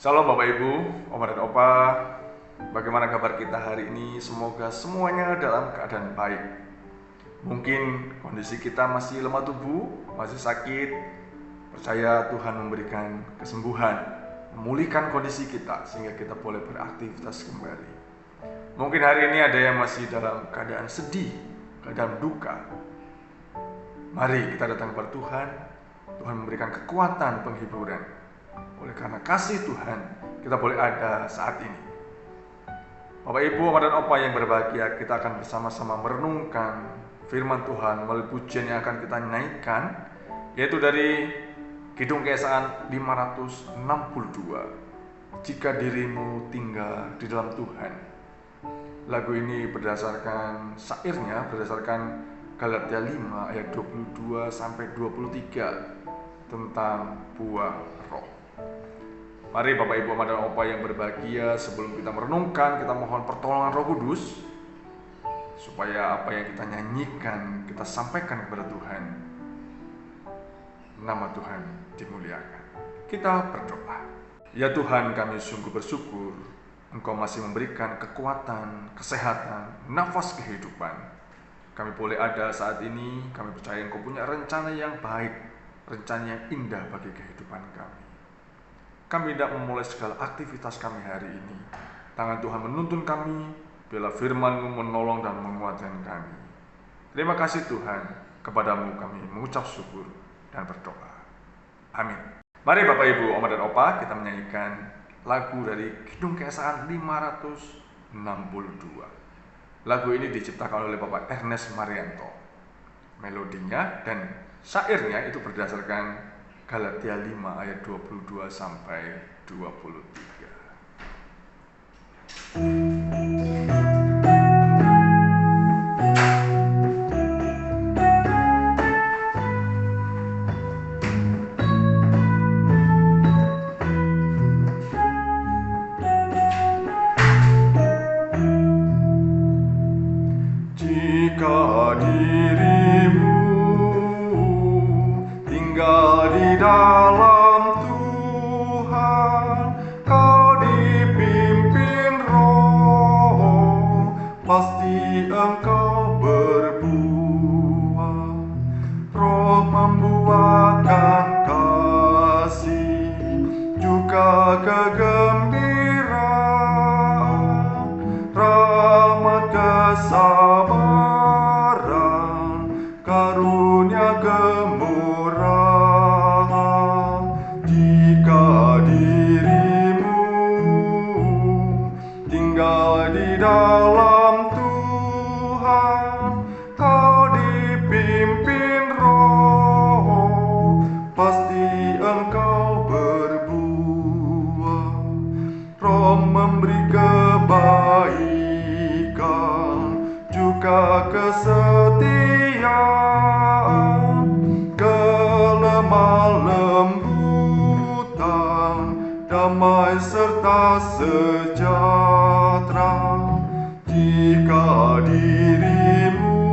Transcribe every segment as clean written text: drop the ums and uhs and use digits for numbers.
Salam Bapak Ibu, Oma dan Opa. Bagaimana kabar kita hari ini? Semoga semuanya dalam keadaan baik. Mungkin kondisi kita masih lemah tubuh, masih sakit. Percaya Tuhan memberikan kesembuhan, memulihkan kondisi kita sehingga kita boleh beraktivitas kembali. Mungkin hari ini ada yang masih dalam keadaan sedih, keadaan duka. Mari kita datang kepada Tuhan. Tuhan memberikan kekuatan, penghiburan. Oleh karena kasih Tuhan, kita boleh ada saat ini. Bapak Ibu, Oma dan Opa yang berbahagia, kita akan bersama-sama merenungkan firman Tuhan melalui pujian yang akan kita naikkan, yaitu dari Kidung Keesaan 562, Jika Dirimu Tinggal di Dalam Tuhan. Lagu ini berdasarkan syairnya, berdasarkan Galatia 5 ayat 22 sampai 23 tentang buah roh. Mari Bapak Ibu, Oma dan Opa yang berbahagia, sebelum kita merenungkan, kita mohon pertolongan Roh Kudus supaya apa yang kita nyanyikan, kita sampaikan kepada Tuhan. Nama Tuhan dimuliakan. Kita berdoa. Ya Tuhan, kami sungguh bersyukur Engkau masih memberikan kekuatan, kesehatan, nafas kehidupan. Kami boleh ada saat ini. Kami percaya Engkau punya rencana yang baik, rencana yang indah bagi kehidupan kami. Kami tidak memulai segala aktivitas kami hari ini. Tangan Tuhan menuntun kami, bila firman-Mu menolong dan menguatkan kami. Terima kasih Tuhan, kepadamu kami mengucap syukur dan berdoa. Amin. Mari Bapak Ibu, Oma dan Opa, kita menyanyikan lagu dari Kidung Keesaan 562. Lagu ini diciptakan oleh Bapak Ernest Marianto. Melodinya dan syairnya itu berdasarkan Galatia 5 ayat 22 sampai 23. Jika dirimu tinggal di dalam Tuhan, kau dipimpin Roh, pasti engkau berbuah. Roh membuahkan kasih, juga kegembiraan, rahmat, kesabaran, karunia, kemurahan. Jika dirimu tinggal di dalam Tuhan, kau dipimpin Roh, pasti engkau berbuah. Roh memberi kebaikan, juga kesetiaan, kelemah lembutan, damai serta sejahtera. Jika dirimu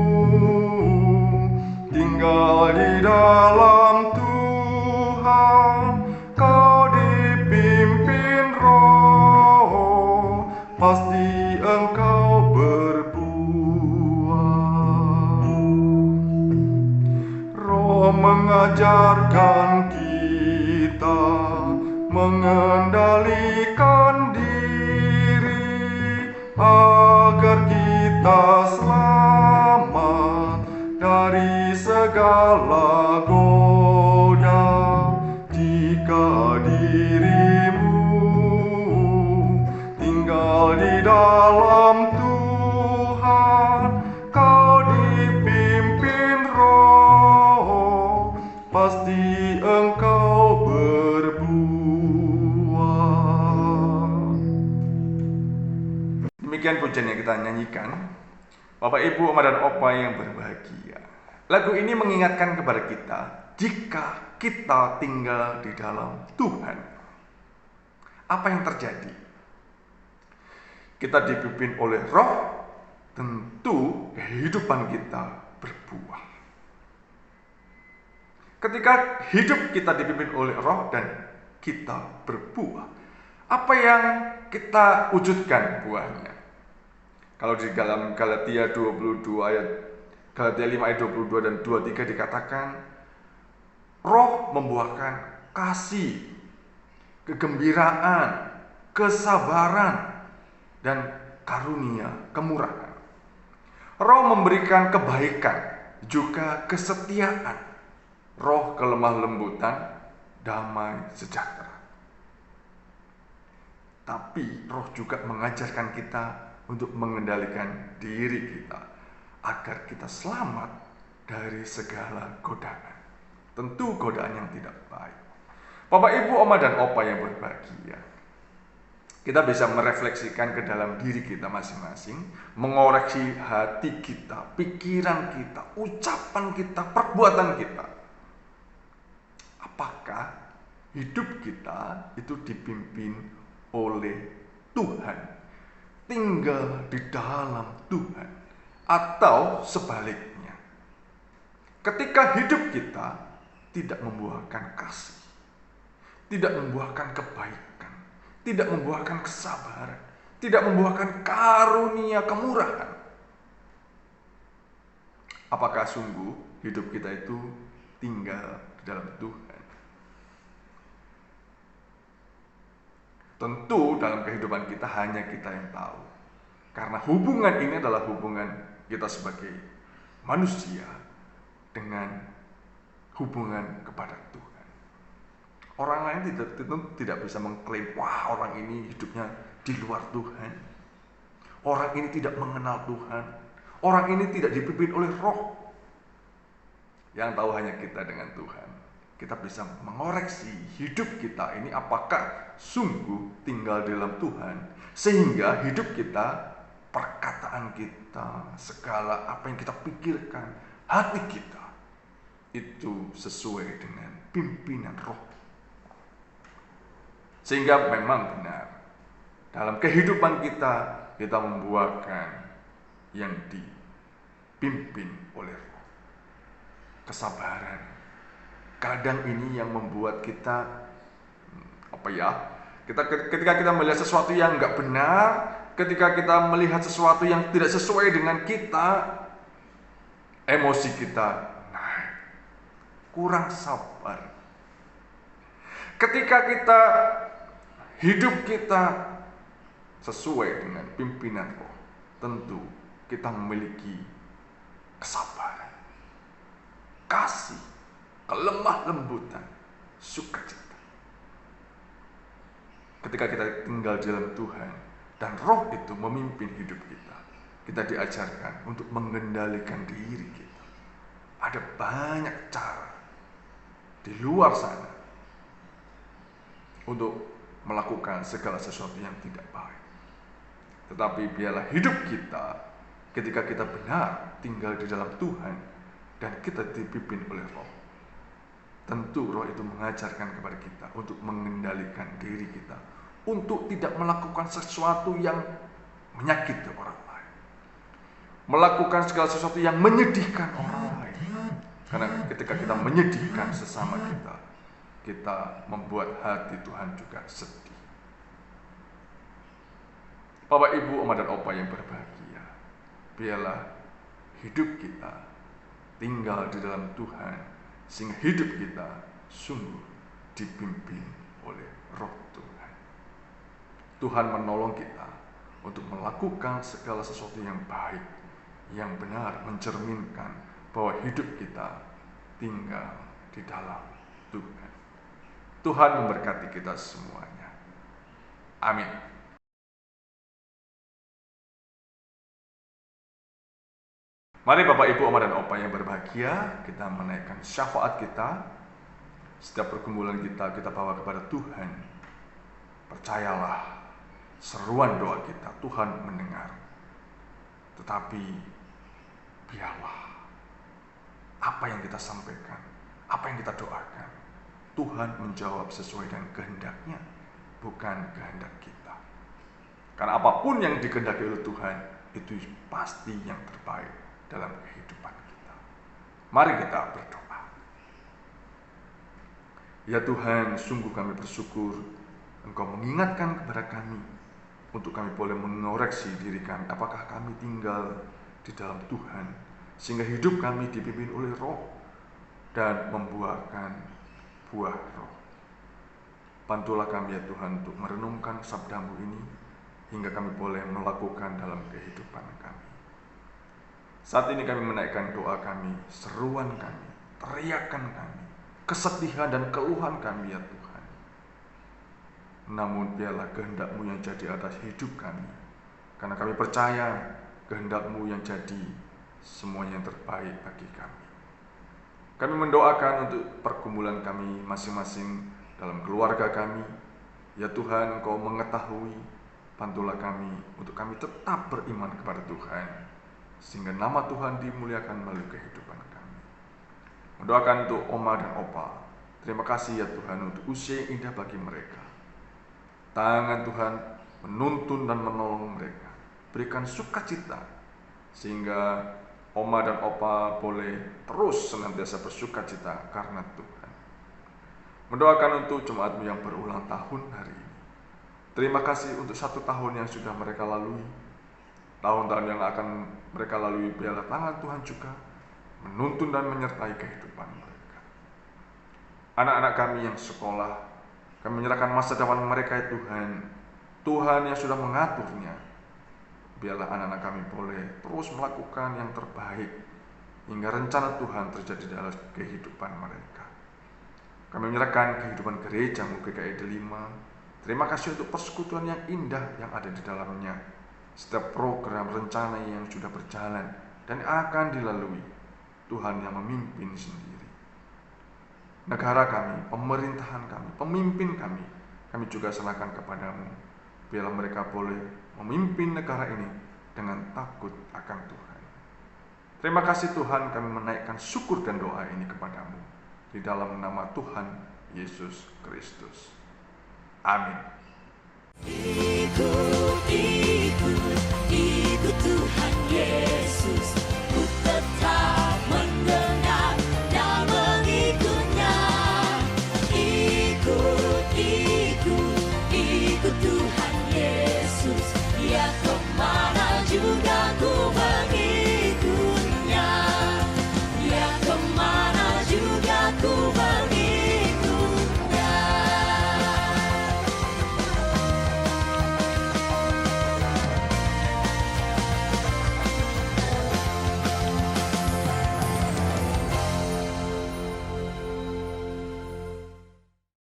tinggal di dalam Tuhan, kau dipimpin Roh, pasti engkau berbuah. Roh mengajarkan kita mengendalikan diri agar kita selamat dari segala goda. Jika dirimu tinggal di dalam Tuhan, kau dipimpin Roh, pasti engkau berbuah. Demikian pujian yang kita nyanyikan. Bapak Ibu, Oma dan Opa yang berbahagia, lagu ini mengingatkan kepada kita, jika kita tinggal di dalam Tuhan, apa yang terjadi? Kita dipimpin oleh Roh, tentu kehidupan kita berbuah. Ketika hidup kita dipimpin oleh Roh dan kita berbuah, Apa yang kita wujudkan buahnya? Kalau di dalam Galatia 22 ayat Galatia 5 ayat 22 dan 23 dikatakan, roh membuahkan kasih, kegembiraan, kesabaran, dan karunia, kemurahan. Roh memberikan kebaikan, juga kesetiaan. Roh kelemah lembutan, damai sejahtera. Tapi roh juga mengajarkan kita untuk mengendalikan diri kita agar kita selamat dari segala godaan. Tentu godaan yang tidak baik. Bapak, Ibu, Oma, dan Opa yang berbahagia, kita bisa merefleksikan ke dalam diri kita masing-masing, mengoreksi hati kita, pikiran kita, ucapan kita, perbuatan kita. Apakah hidup kita itu dipimpin oleh Tuhan, tinggal di dalam Tuhan, atau sebaliknya? Ketika hidup kita tidak membuahkan kasih, tidak membuahkan kebaikan, tidak membuahkan kesabaran, tidak membuahkan karunia, kemurahan, apakah sungguh hidup kita itu tinggal di dalam Tuhan? Tentu dalam kehidupan kita hanya kita yang tahu, karena hubungan ini adalah hubungan kita sebagai manusia dengan hubungan kepada Tuhan. Orang lain tidak bisa mengklaim, wah, orang ini hidupnya di luar Tuhan, orang ini tidak mengenal Tuhan, orang ini tidak dipimpin oleh roh. Yang tahu hanya kita dengan Tuhan. Kita bisa mengoreksi hidup kita ini apakah sungguh tinggal di dalam Tuhan, sehingga hidup kita, perkataan kita, segala apa yang kita pikirkan, hati kita itu sesuai dengan pimpinan roh. Sehingga memang benar dalam kehidupan kita membuahkan yang dipimpin oleh roh. Kesabaran, kadang ini yang membuat kita ketika kita melihat sesuatu yang nggak benar, ketika kita melihat sesuatu yang tidak sesuai dengan kita, emosi kita naik, kurang sabar. Ketika kita hidup kita sesuai dengan pimpinan roh, tentu kita memiliki kesabaran, kasih, kelemah lembutan, sukacita. Ketika kita tinggal di dalam Tuhan dan roh itu memimpin hidup kita, kita diajarkan untuk mengendalikan diri kita. Ada banyak cara di luar sana untuk melakukan segala sesuatu yang tidak baik. Tetapi biarlah hidup kita ketika kita benar tinggal di dalam Tuhan dan kita dipimpin oleh roh. Tentu roh itu mengajarkan kepada kita untuk mengendalikan diri kita, untuk tidak melakukan sesuatu yang menyakiti orang lain, melakukan segala sesuatu yang menyedihkan orang lain. Karena ketika kita menyedihkan sesama kita membuat hati Tuhan juga sedih. Bapak, Ibu, Oma, dan Opa yang berbahagia, biarlah hidup kita tinggal di dalam Tuhan, sehingga hidup kita sungguh dipimpin oleh roh Tuhan. Tuhan menolong kita untuk melakukan segala sesuatu yang baik, yang benar, mencerminkan bahwa hidup kita tinggal di dalam Tuhan. Tuhan memberkati kita semuanya. Amin. Mari Bapak, Ibu, Oma, dan Opa yang berbahagia, kita menaikkan syafaat kita. Setiap pergumulan kita bawa kepada Tuhan. Percayalah, seruan doa kita Tuhan mendengar. Tetapi biarlah apa yang kita sampaikan, apa yang kita doakan, Tuhan menjawab sesuai dengan kehendaknya, bukan kehendak kita. Karena apapun yang dikehendaki oleh Tuhan, itu pasti yang terbaik dalam kehidupan kita. Mari kita berdoa. Ya Tuhan, sungguh kami bersyukur Engkau mengingatkan kepada kami untuk kami boleh mengoreksi diri kami, apakah kami tinggal di dalam Tuhan, sehingga hidup kami dipimpin oleh Roh dan membuahkan buah Roh. Bantulah kami ya Tuhan untuk merenungkan sabda-Mu ini, hingga kami boleh melakukan dalam kehidupan kami. Saat ini kami menaikkan doa kami, seruan kami, teriakan kami, kesedihan dan keluhan kami ya Tuhan. Namun biarlah kehendak-Mu yang jadi atas hidup kami, karena kami percaya kehendak-Mu yang jadi semuanya yang terbaik bagi kami. Kami mendoakan untuk pergumulan kami masing-masing dalam keluarga kami. Ya Tuhan, Engkau mengetahui, bantulah kami untuk kami tetap beriman kepada Tuhan, sehingga nama Tuhan dimuliakan melalui kehidupan kami. Mendoakan untuk Oma dan Opa. Terima kasih ya Tuhan untuk usia yang indah bagi mereka. Tangan Tuhan menuntun dan menolong mereka. Berikan sukacita sehingga Oma dan Opa boleh terus senantiasa bersukacita karena Tuhan. Mendoakan untuk jemaat-Mu yang berulang tahun hari ini. Terima kasih untuk 1 tahun yang sudah mereka lalui. Tahun-tahun yang akan mereka lalui, biarlah tangan Tuhan juga menuntun dan menyertai kehidupan mereka. Anak-anak kami yang sekolah, kami menyerahkan masa depan mereka ya Tuhan. Tuhan yang sudah mengaturnya. Biarlah anak-anak kami boleh terus melakukan yang terbaik, hingga rencana Tuhan terjadi dalam kehidupan mereka. Kami menyerahkan kehidupan gereja-Mu GKI Delima. Terima kasih untuk persekutuan yang indah yang ada di dalamnya. Setiap program rencana yang sudah berjalan dan akan dilalui, Tuhan yang memimpin sendiri. Negara kami, pemerintahan kami, pemimpin kami juga serahkan kepada-Mu. Biarlah mereka boleh memimpin negara ini dengan takut akan Tuhan. Terima kasih Tuhan, kami menaikkan syukur dan doa ini kepada-Mu. Di dalam nama Tuhan Yesus Kristus. Amin. Ikut Tuhan.